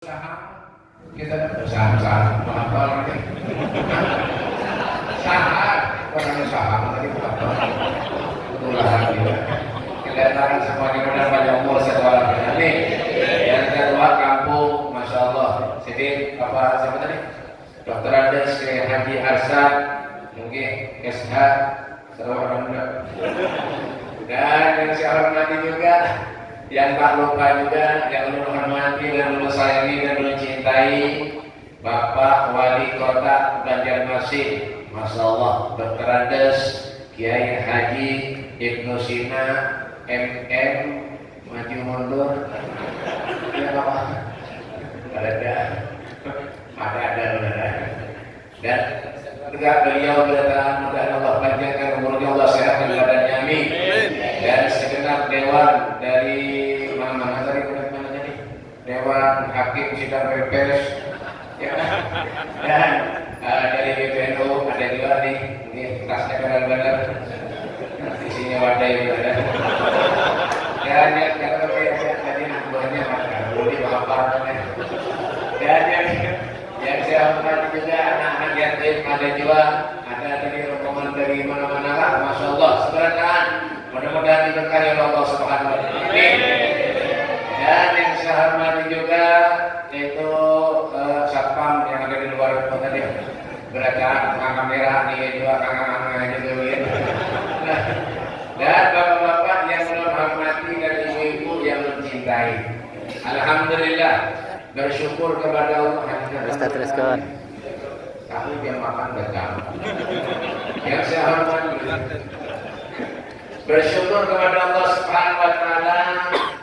Kita usaha apa lagi? Orang usaha tadi apa? Usaha kita. Kita datang semuanya pada umur sekolah ini. Yang kedua kampung, masya Allah. Sini apa siapa tadi? Dokter Andes Haji Arsad, mungkin SH, seorang muda. Dan yang saya hormati juga, yang tak lupa juga, yang lu hormati dan lu sayangi dan lu cintai, Bapak Wali Kota Banjarmasin, masya Allah, Dokter Andes Kiai Haji Ibnu Sina MM, maju mundur, ya apa? Ada benar. Dan juga beliau berkata mudah Allah panjangkan umurnya, Allah sehatkan badannya, amin. Dan segenap dewan dari mana tadi Dewan Hakim Sidang PPS, ya. Dan dari BPNU ada juga nih, ini tasnya benar-benar isinya wadai ada. Dan yang tadi buahnya boleh bapak. Dan yang saya hormati juga anak-anak yatim ada juga, ada dari rombongan dari mana-mana lah, masya Allah. Sebenarnya mudah-mudahan diberkahi oleh Allah Subhanahu wa Ta'ala. Dan yang saya hormati juga itu satpam yang ada di luar itu tadi, berada kamera nih juga kakak-kakaknya juga ya. Dan bapak-bapak yang menghormati dan ibu-ibu yang mencintai, alhamdulillah. Bersyukur kepada Allah. Teruskan. Kami yang makan bersama. Yang saya hormati, bersyukur kepada Allah Subhanahu Wa Taala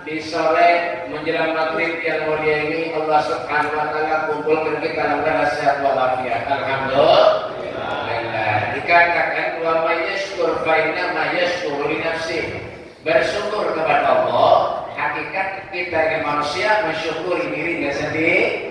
di sore menjelang maghrib yang mulia ini, Allah Subhanahu Wa Taala kumpulkan kita dalam keadaan sehat walafiat. Alhamdulillah. Dikatakan wa may yashkur fa inna ma yashkuru li nafsihi. Bersyukur kepada Allah. Hakikat kita ini manusia mensyukuri dirinya sendiri.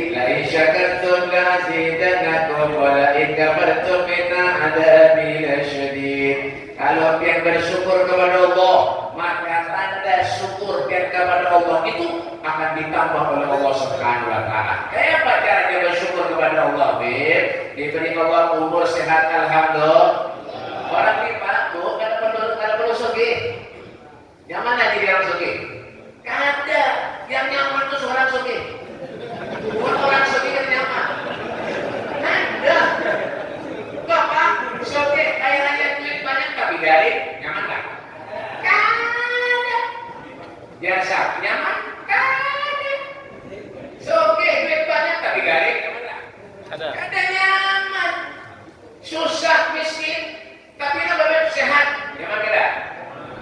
La in syakartum la azidannakum wa la in kafartum inna adzabi lasyadid. Kalau kalian bersyukur kepada Allah, maka tanda syukur kalian kepada Allah itu akan ditambah oleh Allah Subhanahu wa Ta'ala. Kayak apa caranya bersyukur kepada Allah? Diberi Allah umur sehat, alhamdulillah. Orang ini Pak, tuh kada perlu sugih. Yang mana jadi orang sugih? Kada. Yang nyaman itu seorang sugih. Bukan orang sugih yang nyaman. Ada. Bapak sugih kaya raya duit banyak tapi dari nyaman tak? Kada. Biasa nyaman? Kada. Sugih duit banyak tapi dari nyaman tak? Kada nyaman. Susah miskin tapi namanya sehat. Nyaman kada?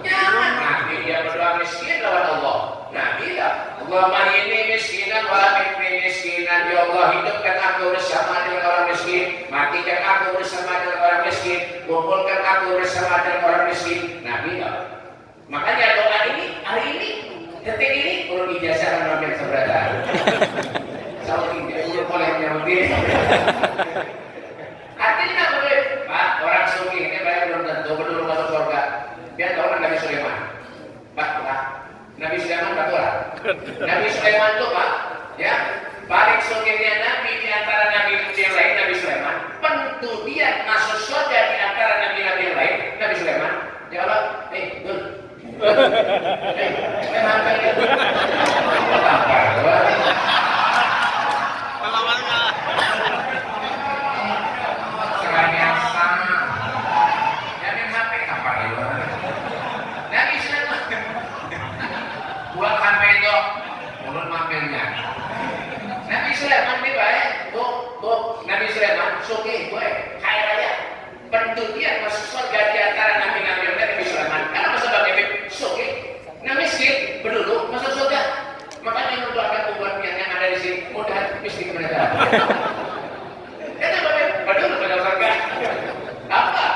Nyaman. Nabi yang berdoa miskin lawan Allah. Nabi lah. Allahumma inni miskinan wa inni miskinan. Ya Allah, hidupkan aku bersama dengan orang miskin, matikan aku bersama dengan orang miskin, kumpulkan aku bersama dengan orang miskin. Nabi lah. Makanya doa ini hari ini, detik ini perlu ijazah Nabi seberata. Saya ingin boleh nyambi. Artinya boleh, Pak, orang sugih ini banyak belum tentu belum masuk surga. Dia tahu Nabi Sulaiman. Pak, Nabi Sulaiman tak tahu. Nabi Sulaiman itu Pak, ya, paling sugihnya Nabi di antara Nabi yang lain, Nabi Sulaiman. Tentu dia masuk surga di antara Nabi-Nabi yang lain, Nabi Sulaiman. Ya Allah, Dul. Memang kaya. Buat sampai itu mulut mampirnya. Nabi Sulaiman ini baik, Nabi Sulaiman sugih gue kaya raya. Pentudian masuk surga di antara nabi-nabi yang Nabi Sulaiman. Karena masa sebagai sugih, nah miskin berdulu masuk surga. Makanya mendoakan umat yang ada di sini mudah miskin mereka. Kenapa berdulu pada surga? Apa?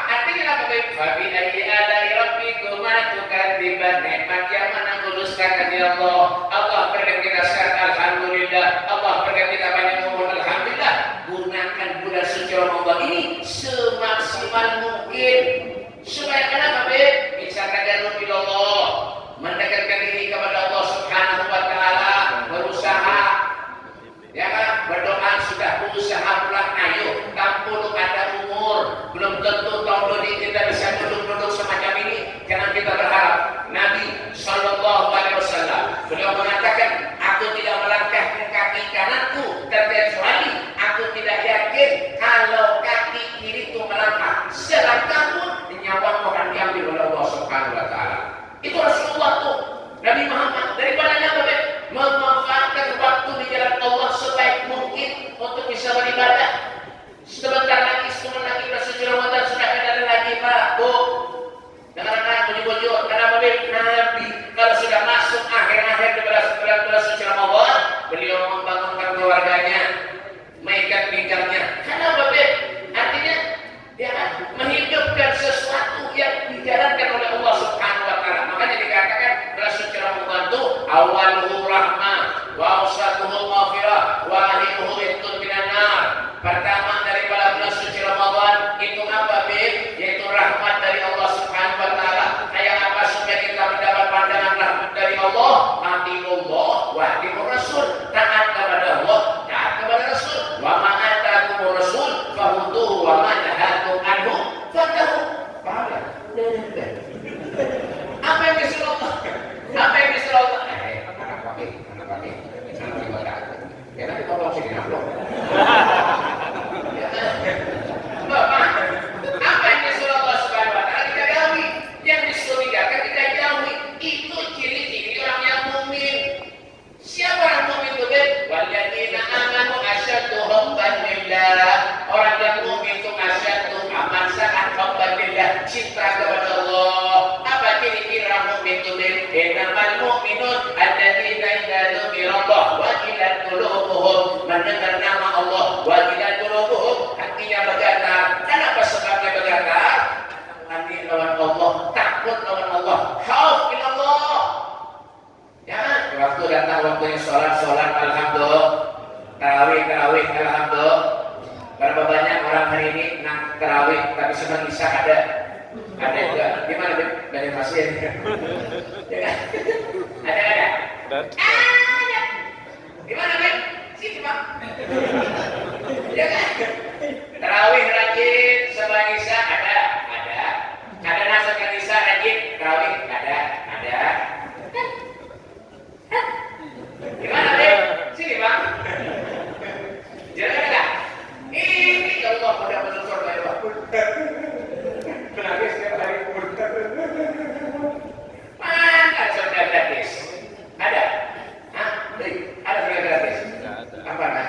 Artinya apa? Fabi ayyi ala'i rabbikuma tukadziban. Nikmat yang mana kuduskan ya Allah. Allah berikan kita sehat, alhamdulillah. Allah berikan kita banyak umur, alhamdulillah. Gunakan bulan suci Ramadan ini semaksimal mungkin. Supaya kenapa, bisa tadarrub ila Allah, mendekatkan diri kepada Allah Subhanahu wa Ta'ala, berusaha awwaluhu maghfirah wa akhiruhu itqun minan nar. Pertama daripada bulan suci Ramadan itu apa, Bib? Yaitu rahmat dari Allah Subhanahu wa taala. Kayak apa supaya kita mendapat pandangan rahmat dari Allah? Atiullah wa atiur Rasul. Taat kepada Allah, taat kepada Rasul. Wa ma atakumur Rasul fahuduhu wa ma nahakum anhu fantahu. Paham ya? Apa yang disuruh Allah? Apa yang disuruh Allah? Anak pakai. Ya nanti tolong sini nampak. Bapak, apa yang disuruh Allah Subhanahu wa taala kita jauhi, yang disuruh tinggalkan kita jauhi. Itu ciri-ciri orang yang mukmin. Siapa orang mukmin itu? Walladzina amanu asyaddu hubban lillah. Orang yang mukmin itu asyaddu aman sangat hubban lillah, cinta kepada Allah. Apa ciri-ciri orang mukmin itu? Innamal mu'minun alladzina idza dzukirallah wajilat qulubuhum. Mendengar nama Allah wajilat qulubuhum, hatinya bergetar. Kenapa sebabnya bergetar? Nanti lawan Allah, takut lawan Allah, khauf ilallah. Jangan waktu datang waktunya sholat alhamdulillah, tarawih alhamdulillah. Berapa banyak orang hari ini nak tarawih tapi senang isya ada juga. Gimana dari masjid? Ada. Ada. Gimana Ben? Sini Pak. Ya kan? Tarawih rajin sebelum isya ada. Ada nasakan isya rajin tarawih ada. Gimana Ben? Sini Pak. Jangan enggak? Ini kalau udah masuk surga ya Pak. Menangis setiap hari. Mana surga gratis? Ada? Hah? Ada surga gratis? Apa nak?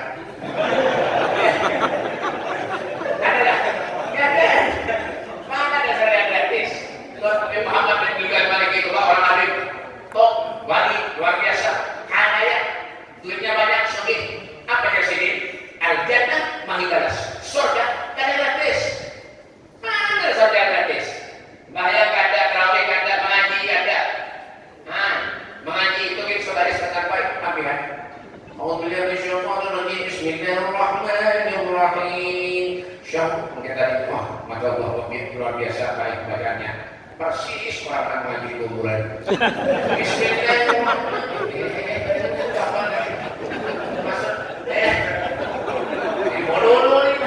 Ada tak? Tidak ada. Mana ada surga gratis? Nabi Muhammad dan juga balik itu orang alim, top, wali, luar biasa, kaya, duitnya banyak, sugih. Apa yang sini? Al-Jannah mahitalas, surga tidak gratis. Mana surga gratis? Bahaya kada, terawih kada, mengaji kada. Mengaji itu kita saudari setengah baik, tapi kan? Alhamdulillah, Bismillahirrahmanirrahim. Syam, mungkin tadi, maka Allah luar biasa baik badannya. Persis orang mengaji di kuburan. Bismillahirrahmanirrahim.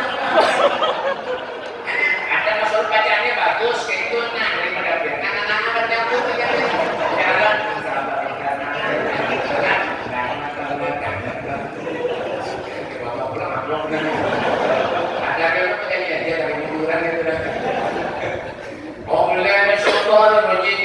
Ada masuk bacaannya bagus, kayak itu daripada biar anak-anak bercampur jalan ada kan kayaknya dia dari kuburan itu dah.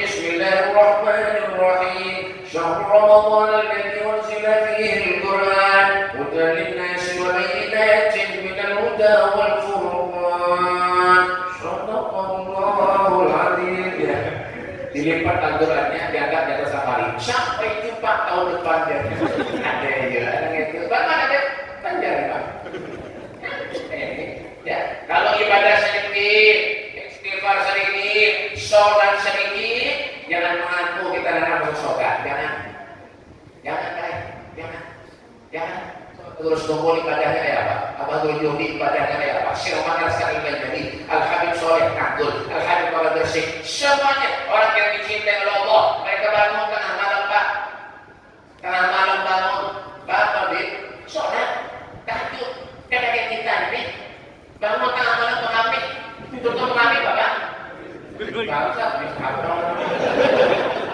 Bismillahirrahmanirrahim. Syahrul Ramadan alladzi unzila fihi al-Qur'an hudan lin-nasi wa bayyinatin minal huda wal furqan. Shadaqallahul adzim. Dilipat Al-Qur'annya diangkat di atas safari. Sampai jumpa tahun depan dia. Ada itu. Bahkan ada panjang Pak. Ya, kalau ibadah sedikit, istighfar sedikit, sholat sedikit, jangan mengaku kita nak masuk surga. Jangan. Terus kumpul ibadahnya kayak apa? Apa tujuh ibadahnya kayak apa? Silman sekali menjadi Al-Habib Soleh Nakul, Al-Habib Baba Bersih, semuanya orang yang dicintai oleh Allah. Mereka bangun tengah malam Pak, Bapak Bib, sholat, tahajud, kadang-kadang kita ini bangun tengah malam mengambil, tutup mengambil Bapak. Gak usah,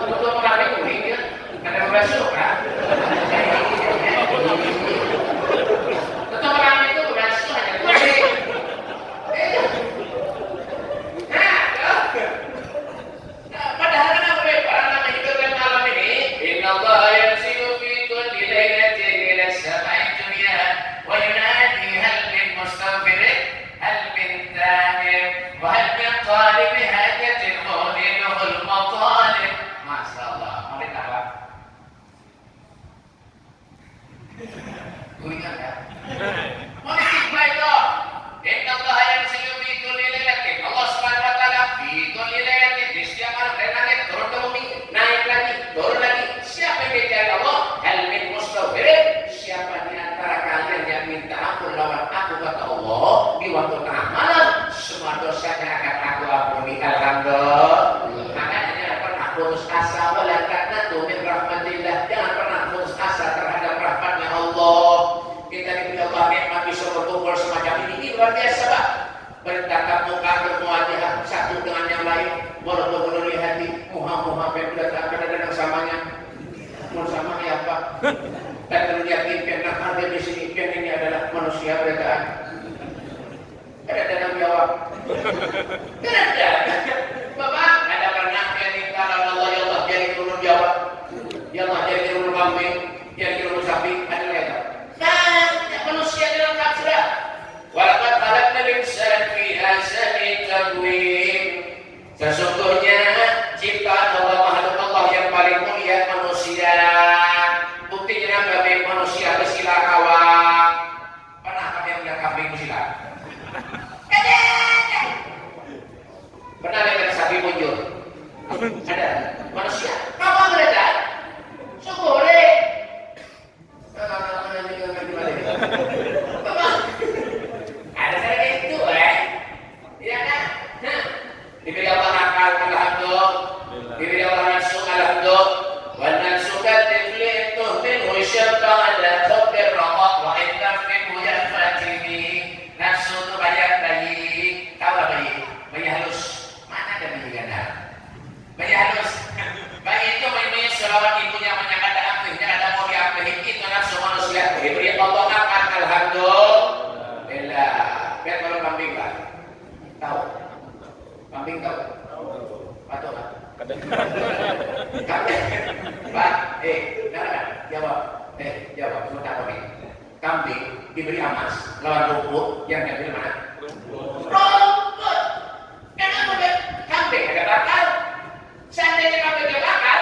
tutup mengambil kuning ya, ada berasuk kan? Tutup mengambil itu berasuk hanya kuning. Padahal kenapa para nama hidup dan malam ini? Innallaha yanzilu fi kulli lailatin ila as-sama'i dunya wa yunadi hal min mustaghfirin hal min ta'ib wa hal min talib hajatin hudinuhul matalib. Masyaallah. Mari kita Guinya ya. Politik baiklah. Innallaha yanzilu fi kulli lailatin. Allah Subhanahu wa taala fi kulli lailatin di setiap malam dari langit turun ke bumi, naik lagi, turun lagi. Siapa yang dicari Allah? Hal min mustaghfirin. Siapa minta ampun lawan aku kata Allah di waktu tengah malam, semua dosanya akan aku ampuni. Alhamdulillah. Makanya jangan pernah putus asa, wala taqnatu min rahmatillah. Jangan pernah putus asa terhadap rahmatnya Allah. Kita diberi Allah nikmat bisa berkumpul semacam ini luar biasa, Pak. Bertatap muka bermuajah satu dengan yang lain, walaupun melalui hati muha-muha kadang-kadang samanya mau sama ya Pak. Dan perlu yakin karena ada di sini ini adalah manusia beritaan. Ada dalam jawab. Ada. Bapak ada pernah yang minta Allah ya Allah jadi turun jawab. Ya Allah jadi turun kambing, jadi turun sapi, ada lagi. Nah, manusia dalam sudah. Walaqad khalaqnal insana fi ahsani taqwim. Sesungguhnya ciptaan Allah makhluk Allah yang paling mulia manusia. Buktinya bagi manusia bersila kawan. Pernah kalian melihat kambing bersila? Pernah lihat sapi muncul? Ada manusia. Kamu berada? Boleh. Ada saya itu ya kan? Nah, diberi Allah akal, alhamdulillah. Diberi Allah nafsu, alhamdulillah. Wa nafsu katifli tuhminu syabba ala khabir rahmat wa inna minhu yafatini. Nafsu itu banyak bayi. Tahu apa bayi? Bayi halus. Mana ada bayi ganda? Bayi halus. Bayi itu bayi selawat ibunya menyangkata aktifnya ada mau diaktifin itu nafsu manusia. Diberi Allah akal, alhamdulillah. Biar kalau kambing kan? Tahu? Kambing tahu? Tahu kan? Kambing. Pak, jawab. Jawab. Semua tak kambing. Kambing diberi amas lawan rumput yang diambil mana? Rumput. Kenapa kambing ada bakal? Seandainya kambing ada bakal,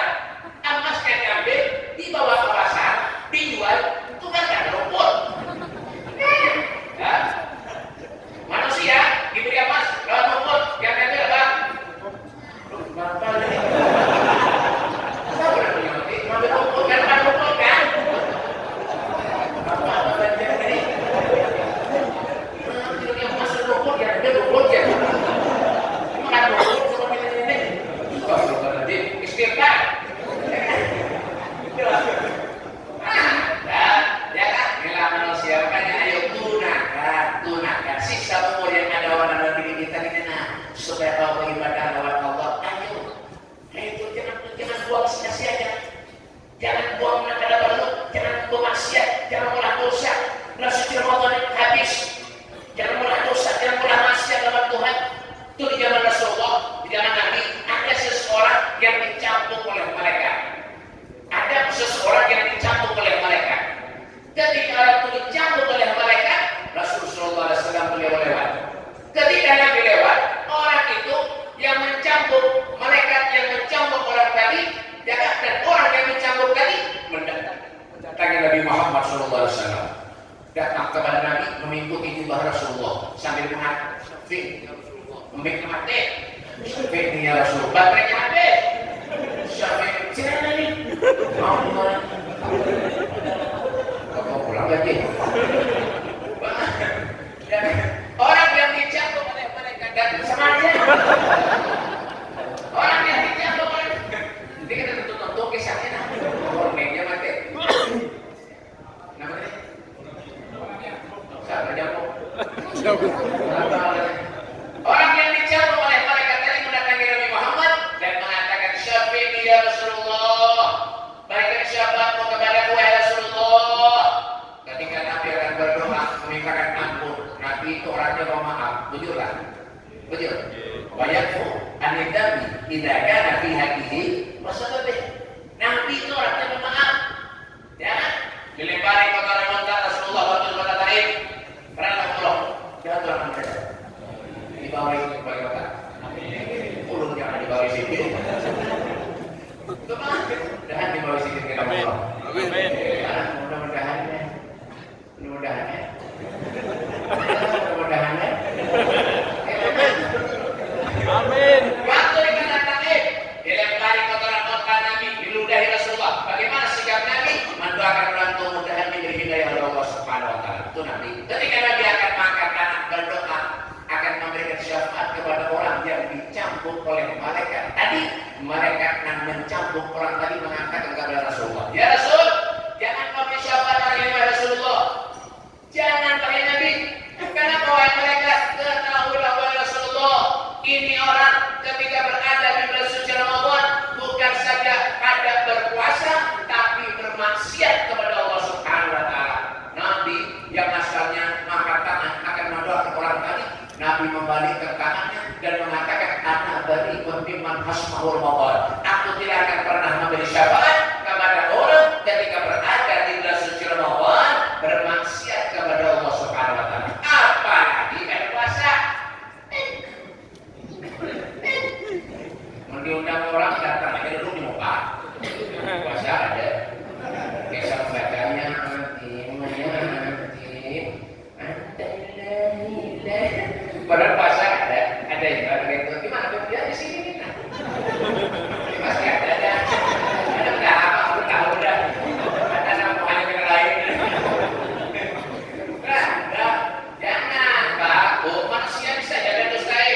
amas yang diambil dibawa ke pasar, dijual, itu kan ada rumput. Manusia diberi emas lawan rumput yang diambil apa? Bapak ini saya pernah punya mati ngambil rumput kan bukan rumput kan? Bapak ini diberi emas dan rumput yang diambil rumput ya? Makan rumput seperti ini. Bukan nanti istighfar. Ya kan? Inilah manusia makanya ayo gunakan sisa umur yang ada dalam diri kita ini supaya kau beribadah lawan Allah. Ayo itu jangan buang sia-sia, jangan buang nakal baru, jangan buang maksiat, jangan mulai dosa. Bulan suci Ramadan habis, jangan mulai dosa, jangan mulai maksiat lawan Tuhan. Itu di zaman Rasulullah, di zaman Nabi ada seseorang yang dicampur oleh malaikat. Ada seseorang yang dicampur oleh malaikat. Ketika orang itu dicampur oleh malaikat, Rasulullah SAW beliau lewat. Ketika Nabi lewat, orang itu yang mencampur, malaikat yang mencampur orang tadi, dan orang yang mencampur tadi mendatangi Nabi Muhammad SAW. Datang kepada Nabi mengikuti jubah Rasulullah sambil mengatakan, "Syafiq, mati, Syafiq ni ya Rasulullah, baterainya habis. Syafiq, sini Nabi, mau kemana? Kau pulang lagi." Orang yang dicampur oleh mereka dan sengaja. Orang yang dicampur oleh ini kita tentu kisahnya orangnya mati. Namanya siapa jampur? Orang yang dicampur oleh mereka tadi mendatangi Nabi Muhammad dan mengatakan, "Syafiq ya Rasulullah, berikan syafaatmu kepadaku ya Rasulullah." Ketika Nabi akan berdoa memintakan ampun, Nabi itu orangnya mau maaf, jujur lah, jujur. Wayakfu anidami tidak kana fi hatihi wasababih. Nabi itu orangnya pemaaf, ya. Dilempari kotoran lontar Rasulullah waktu kota Taif, pernah pulang, jangan turun saja. Di bawah itu bagi kota. Ulun jangan di bawah sini. Mudah-mudahan di bawah sini kita pulang. Mudah-mudahan ya. Amin. Waktu di kota Taif, dilempari kotoran lontar Nabi, diludahi Rasulullah. Bagaimana sikap Nabi? Mendoakan orang tua mudah-mudahan diberi hidayah oleh Allah Subhanahu wa taala. Itu Nabi. Ketika Nabi akan mengangkat anak berdoa, akan memberikan syafaat kepada orang yang dicambuk oleh malaikat. Tadi malaikat yang mencambuk orang tadi mengatakan kepada Rasulullah, "Ya Rasul, jangan pakai syafaat hari ini Rasulullah. Jangan pakai Nabi. Kenapa wahai malaikat? Ketahuilah wahai Rasulullah, ini orang ketika berada di bulan suci Ramadan bukan saja ada berpuasa tapi bermaksiat kepada Allah Subhanahu wa taala." Nabi yang asalnya mengangkat tangan akan mendoakan orang tadi, Nabi membalikkan tangannya dan mengatakan, "Ana bari'un mimman hasmahu Ramadan." Aku tidak akan pernah memberi syafaat kepada orang ketika berada di bulan suci Ramadan bermaksiat kepada Allah Subhanahu wa taala. Apalagi kan puasa. Diundang orang datang aja dulu di muka. Puasa ada. Besok bacanya padahal puasa ada yang baru gitu. Gimana tuh dia di sini nih? Masih ada. Ada apa? Aku tahu udah. Ada nama hanya yang lain. Nah, jangan Pak. Oh, manusia bisa jaga dosai.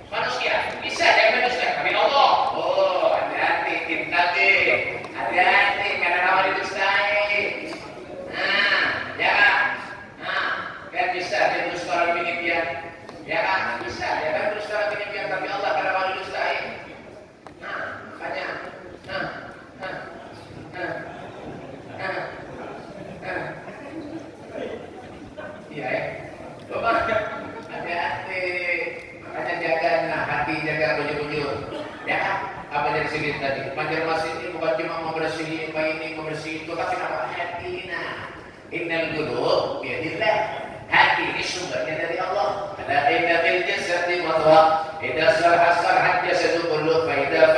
Manusia bisa jaga dosai. Tapi Allah. Oh, hati-hati kita deh. Hati-hati karena rawan dosai. Nah, jangan. Nah, biar bisa dia dusta orang demikian. Ya kan bisa, ya kan terus secara demikian tapi Allah karena wali dustai. Nah, makanya, iya ya. Coba hati-hati, makanya jaga hati, jaga bujur-bujur. Ya kan? Apa dari sini tadi? Banjarmasin ini bukan cuma membersih ini, membersih itu, tapi apa hati? Nah, innal qulub biadillah. Hati ini sumbernya dari Allah. Ada inna fil jasadi mudghah. Idza salaha jasadu kullu, fa idza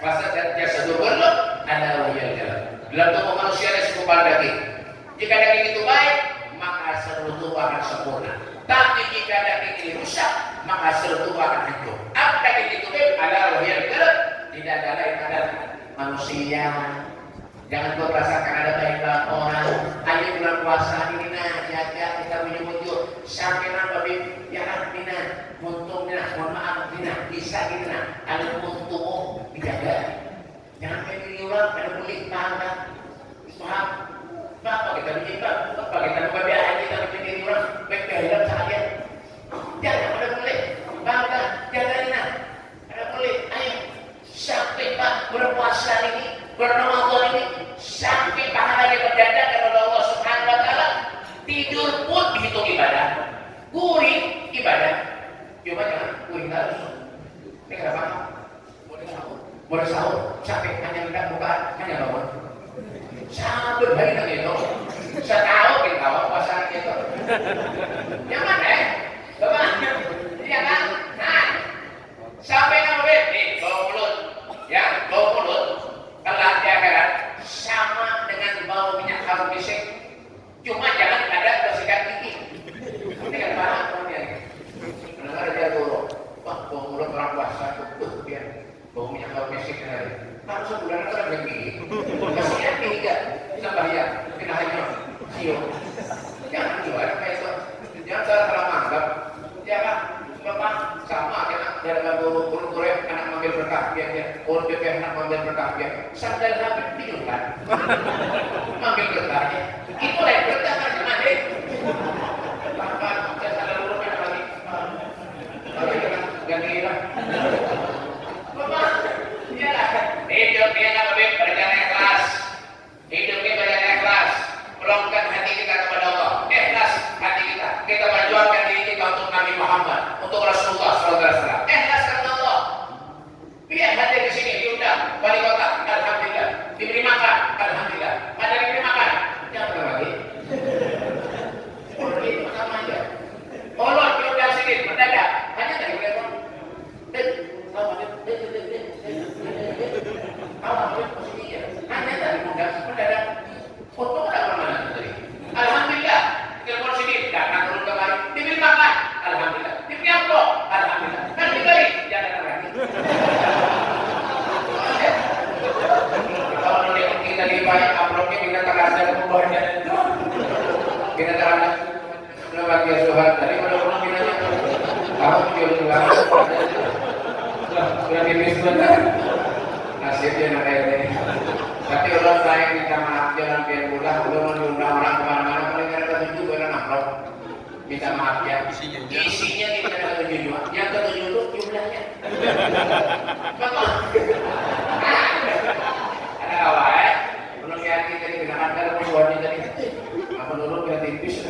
fasadat jasadu kullu, ala wajhil jalan. Dalam tubuh manusia ada segumpal daging. Jika daging itu baik, maka seluruh tubuh akan sempurna. Tapi jika daging ini rusak, maka seluruh tubuh akan hancur. Apa daging itu ala wajhil jalan? Tidak ada lain adalah manusia. Jangan kau rasakan ada baik-baik orang. Ayo bulan puasa ini nah, jaga kita muncul sampai nampak ya kan Mina, untungnya, mohon maaf Mina, bisa gitu nah, ada untung dijaga. Jangan kayak gini orang, ada boleh paham kan? Paham? Apa kita bikin bang? Apa kita buka biaya kita bikin gini orang, baik-baik sekalian. Jangan ada boleh, paham kan? Jaga ini nah, ada boleh. Ayo sampai pak berpuasa ini. Berramadan ini sampai pahalanya bergandakan oleh Allah Subhanahu wa taala. Tidur pun dihitung ibadah. Guring ibadah. Coba jangan guring terus. Ini kenapa? Boleh sahur sampai hanya hendak buka hanya bangun. Sampai hari lagi itu. Setahun kita bawa puasa gitu. Yang mana? Coba. Iya kan? Nah. Sampai namanya nih bau mulut. Ya, bau mulut. Kelak di akhirat sama dengan bau minyak harum misik, cuma jangan ada bersihkan gigi. Ini kan paham kemudian. Mendengar dia turun, wah bau mulut orang puasa tuh dia bau minyak harum misik kan. Harus sebulan itu ada gigi. Kasihan tiga, tambah ya, kena hanya siu. Jangan jual kayak itu. Jangan salah menganggap, ya kan? Bapak sama kan dalam bulu kurek anak mengambil berkah dia urut BPH anak mengambil berkah dia sadar habis bingung kan mengambil berkahnya itu lain berkah kan gimana deh bapak saya salah urut kan lagi ganti lah bapak dia lah hidup dia nggak lebih berjalan ikhlas hidup dia berjalan ikhlas melongkan hati kita kepada Allah ikhlas hati kita berjuangkan diri kita untuk Nabi Muhammad untuk Rasulullah SAW. Ikhlas karena Allah. Biar hadir di sini diundang wali kota, alhamdulillah. Diberi makan, alhamdulillah. Kita terangkan sudah bagi Tuhan tadi pada pulang binanya. Kamu jual juga. Sudah tipis benar. Nasibnya nak kayak ini. Tapi orang saya minta maaf jangan biar mudah. Belum diundang orang kemana-mana. Paling ada ketujuh benar amplop. Minta maaf ya. Isinya kita ada ketujuh. Yang ketujuh itu jumlahnya. Betul. Ada kawan. Belum yakin tadi kenakan kalau perbuatannya tadi. Apa dulu biar tipis.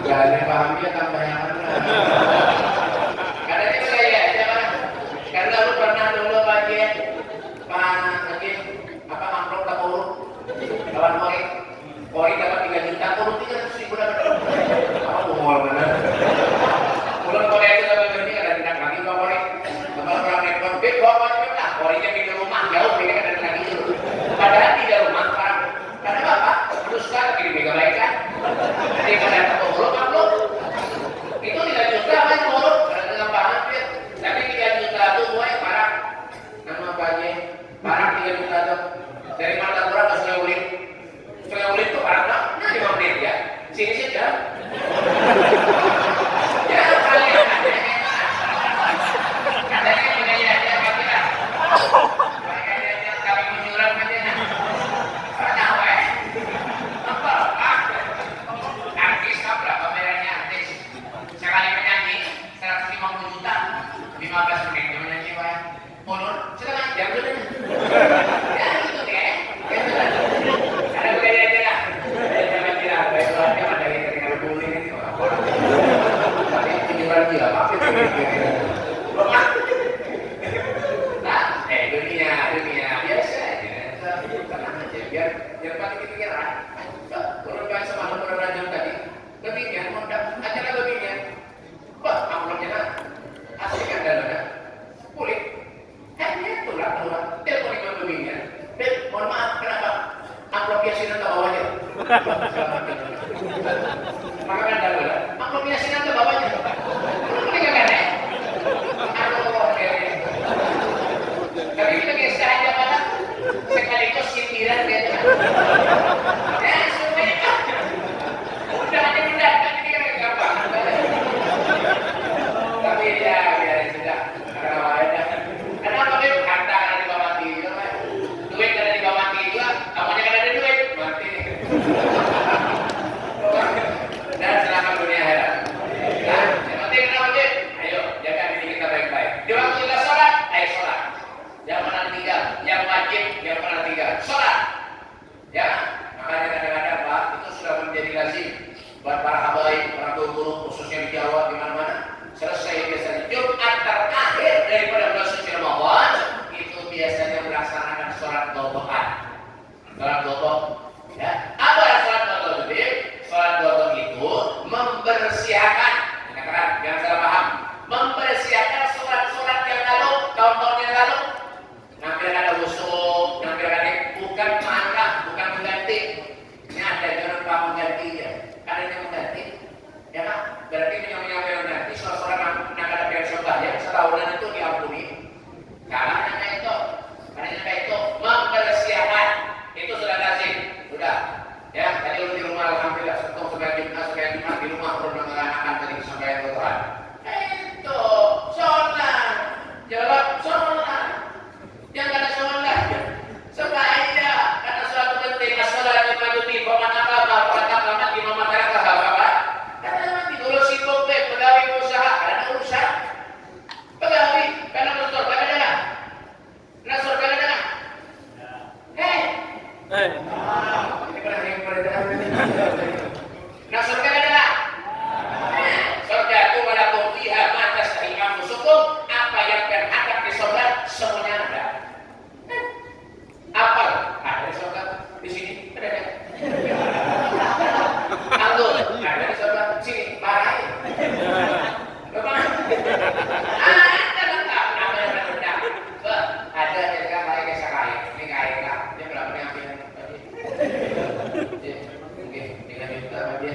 Gak ada pahamnya tambah yang mana. Karena itu saya jangan. Karena lu pernah dulu bagian lagi apa amplop tak urut kawan kori dapat 3 juta urut 300.000 dapat apa bungol benar pulang kori itu dapat ini ada tindak lagi bawa kori kemarin orang rekor bed bawa macam lah korinya di rumah jauh ini kan ada lagi itu padahal di rumah orang karena bapak terus kan lagi dipegang kan jadi pada tak urut amplop itu 3 juta kan urut karena dengan bahan tapi 3 juta itu mulai parah nama apa aja parah 3 juta tuh dari mata kurang ke Sungai Ulit tuh parah tak? Nah 5 menit ya sini sih ya ya kalian katanya budaya aja kira kayaknya kami menyurat aja karena apa apa artis apa kameranya artis sekali menyanyi 150 juta 15 menit dia menyanyi pak mundur silakan jam dulu ya gitu deh ada budaya aja lah jangan kira baik soalnya ada yang ketika boleh ini tapi penyuran dia apa sih nah dunia biasa aja tenang aja biar pakai pikiran turun bahasa malam berajam tadi lebihnya mondar acara lebihnya wah amplopnya asik kan dalamnya kulit hanya tulang telepon itu lebihnya Beb, mohon maaf, kenapa? Amplop yasinan ke bawahnya maka kan dah boleh amplop yasinan ke bawahnya belum mereka kan ya? Tapi kita kisah aja pada sekaligus sindiran gitu ya, semuanya udah aja mendatang ini kan gampang tapi ya, biarin sudah karena ada kenapa Beb? Harta karena di bawah tidur duit karena di bawah tidur kamunya kan ada duit mati dan selamat dunia akhirat nah yang penting kenapa Beb? Ayo jaga diri kita baik-baik di waktu kita sholat, ayo sholat jangan pernah tinggal, yang wajib jangan pernah tinggal sholat ya, makanya kadang-kadang Pak itu sudah menjadi lazim buat para habaib, para guru khususnya di Jawa, di mana-mana selesai biasanya Jumat terakhir daripada bulan suci Ramadan itu biasanya melaksanakan sholat dobokan sholat dobok ya, apa yang sholat dobok itu? Sholat dobok itu mempersiapkan jangan salah paham mempersiapkan sholat-sholat yang lalu tahun-tahun yang lalu nampil ada wusuk, nampil ada bukan marah, bukan mengganti ini ada jangan pak menggantinya ada yang mengganti ya kan? Berarti menyamai mengganti sholat-sholat nak ada biar sembahyang setahunan itu diampuni caranya itu mempersiapkan itu sudah lazim sudah ya tadi lu di rumah alhamdulillah setung sebagai Jumat di rumah perlu mengatakan tadi sampai yang Tuhan itu sholat jawab sholat yang ada sholat sembahyang karena sholat itu penting sholat itu penting pemanah di masyarakat apa karena nanti dulu sibuk pegawai usaha ada urusan pegawai karena betul kadang-kadang nah surga ada ini pernah yang beredar nah surga ada surga itu walaupun fiha mata sahihah musukum apa yang berhadap di surga semuanya ada apa ada di surga di sini ada anggur ada di surga sini marahin bagaimana ada lengkap namanya berendah ada yang kan lain kisah kain ini kain lah dia berapa yang ambil mungkin dengan juta sama dia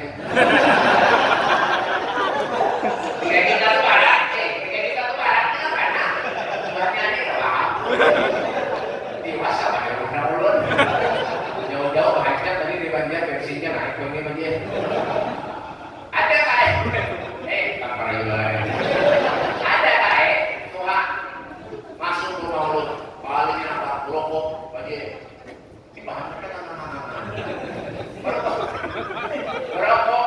3 juta tuh parah 3 juta tuh parah karena sebenarnya ini udah paham dewasa pada beberapa bulan jauh-jauh bahagia tadi di Banjar bensinnya naik ini Ada kae. Kapal ibarat. Ada kae Tuhan masuk rumah lu. Paling apa? Rokok aja. Dipahami kan Rokok.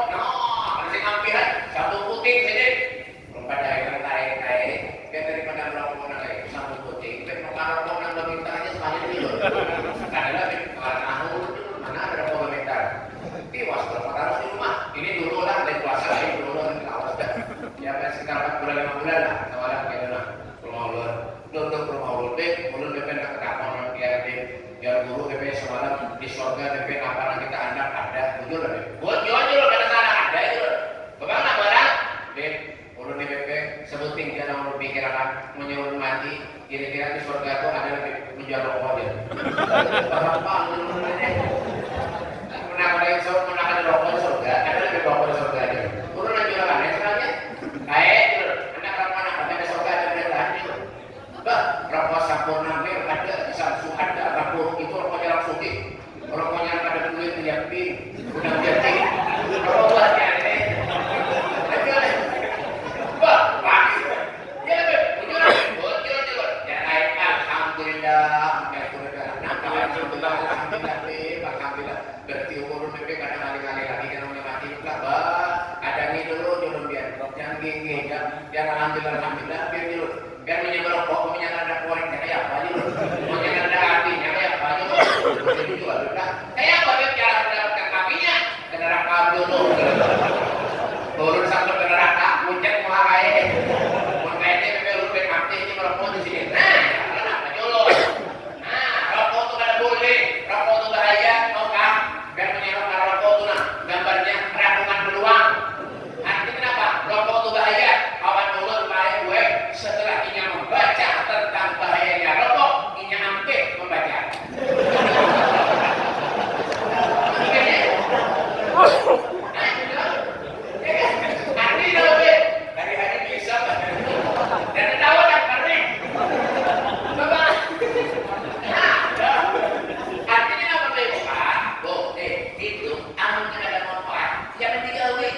Masih ngambil satu putih sini. Pada yang kae daripada merokok nang satu putih. Kita merokok nang meminta aja sekali dulu. Karena tahu mana ada komentar. Tiwas harus di rumah. Ini dulu lah dari puasa ini dulu awas dah. Ya kan sekitar 4 bulan 5 bulan lah. Tawaran kayak lah. Rumah ulur. Untuk rumah ulur ulur DP nak ketapang biar guru DP semalam di surga DP apa kita anak ada jujur lah. Jujur kada salah ada itu. Bagaimana barang? Ulur DP sebutin dia nomor pikiran menyuruh mati. Kira-kira di surga itu ada menjual rokok dia. Berapa menakan rokok di surga, ada lebih rokok di surga aja. Urun lagi orang lain sebenarnya. Kayak anak mana ada di surga ada berita itu. Bah, rokok sampurna bir ada, samsu ada, rokok itu rokoknya langsung di. Rokoknya ada duit tiap pin, udah jadi. Rokok buatnya ada. Bah, pagi. Ya lebih, bujur. Ya naik alhamdulillah, alhamdulillah. Berarti umur DP kadang kali-kali lagi kan mati lah. Ada nih dulu biar jangan gini jangan alhamdulillah biar dulu biar menyebar rokok menyala ada korek kayak apa aja menyala ada artinya kayak apa aja jadi jual udah kayak apa dia cara mendapatkan kakinya ke neraka dulu turun sampai ke neraka puncak mahai makanya DP lu berarti ini merokok di sini kenapa dulu rokok tuh kada boleh rokok tuh bahaya biar menyerang rokok itu gambarnya rakungan peluang. Artinya kenapa? Rokok itu bahaya. Kawan ulur bahaya gue setelah inya membaca tentang bahayanya rokok, inya hampir membaca. Artinya lebih dari hari bisa dan tahu kan karena bapak. Artinya apa Pak? Itu amun tidak ada manfaat jangan digawe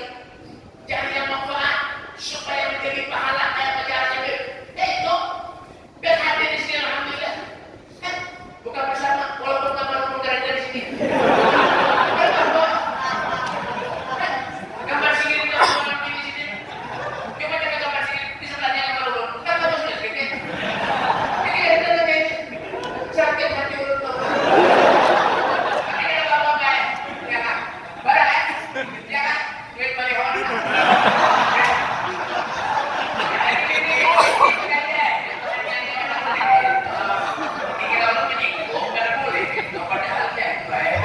cari yang manfaat supaya menjadi pahala kayak pacarnya itu biar ada di sini alhamdulillah bukan bersama walaupun gambar menggerak dari sini gambar sini gambar di sini coba jaga gambar sini di sebelahnya yang baru kan bagus ya sedikit ini ada lagi sakit hati urut ya kan, duit balihon. Kita orang menyinggung, tidak boleh. Padahal ya, baik.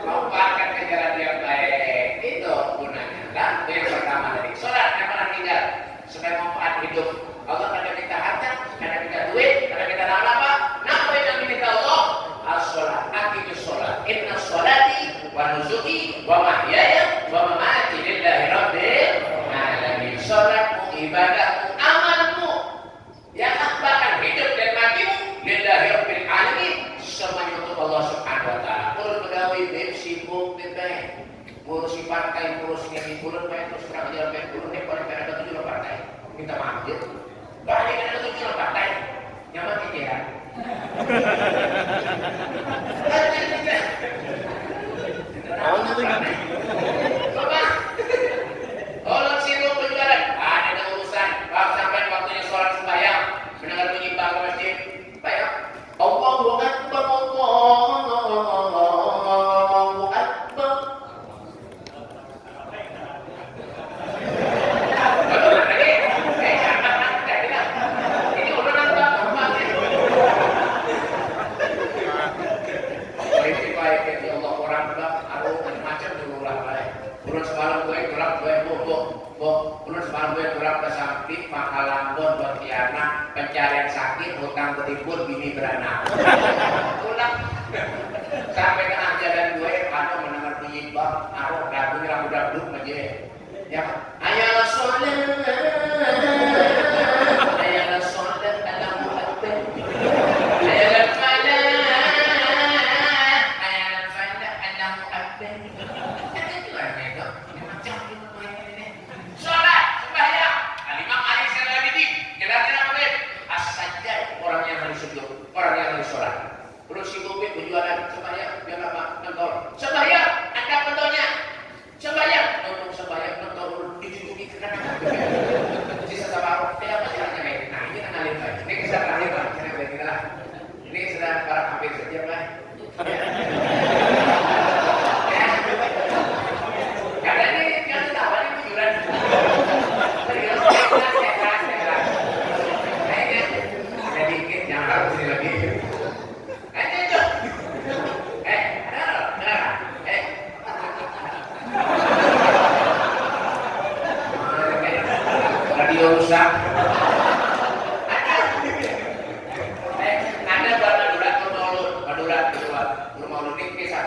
Mau bahkan ke jalan yang baik itu gunanya. Dan yang pertama tadi, sholat yang mana tinggal supaya manfaat hidup. Allah kada kita harta, kada kita duit, kada kita apa? Napa yang diminta Allah? As-sholat, aqimus sholat. Inna sholati wa nusuki wa mahyaya wa mamati lillahi rabbil alamin. Sholatmu, ibadahmu, amalmu, yang bahkan hidup dan matimu lillahi rabbil alamin. Semuanya untuk Allah Subhanahu wa taala. Urus pegawai beb sibuk bebek. Ngurusi partai, ngurusi ini bulan baik terus terang jalan baik bulan ini paling kada ada tujuan partai. Minta maaf ya. Balik kada ada tujuan partai. Nyaman ya. Coba, tolong sibuk berjualan. Ada urusan. Kalau sampai waktunya sholat sembahyang, mendengar bunyi bang ke masjid, bayar. Allahu Akbar, Allahu Akbar. Ini udah nambah. pencarian sakit, hutang ketimbun, bini beranak. Pulang sampai ke ajaran gue, ada mendengar bunyi bang, aku lagunya lagu dangdut aja. Ya, ayah sholat, ayah sholat, ada muhabbah, ayah falah, ayah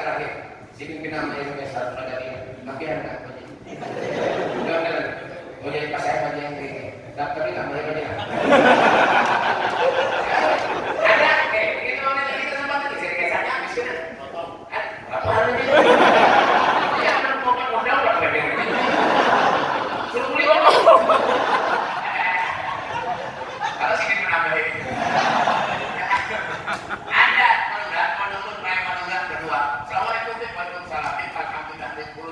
terakhir. Si pimpinan yang biasa pada ini, tapi anak enggak. Oh jadi pas saya baca yang ini, tapi nggak boleh baca. Ada, kita mau nanti kita sempat nanti saya kisahnya habis kan? Apa halnya? Ya kan modal udah berapa? Suruh beli kalau sini menambahin. Ada menurut berdua. Assalamualaikum warahmatullahi wabarakatuh.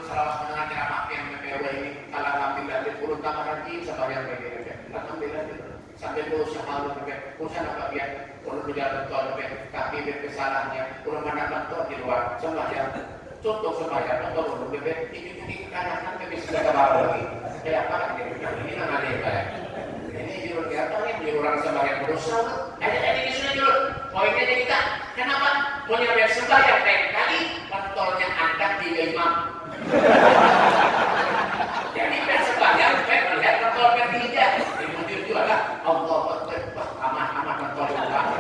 Salawat mendengar ceramah yang BPW ini. Kalau ngambil dari puluh tambah lagi sebagian BPW. Ngambil lagi sampai puluh sama BPW. Urusan apa dia? Kalau tidak betul BPW, kaki BPW salahnya. Kalau mana betul di luar sembahyang. Contoh sembahyang betul BPW. Ini kanan BPW sudah kembali lagi. Kayak apa ini nggak ada yang baik. Ini jurur apa nih? Jurur orang sembahyang berusaha. Ada ini sudah jurur. Poinnya kita. Kenapa? Punya sembahyang baik.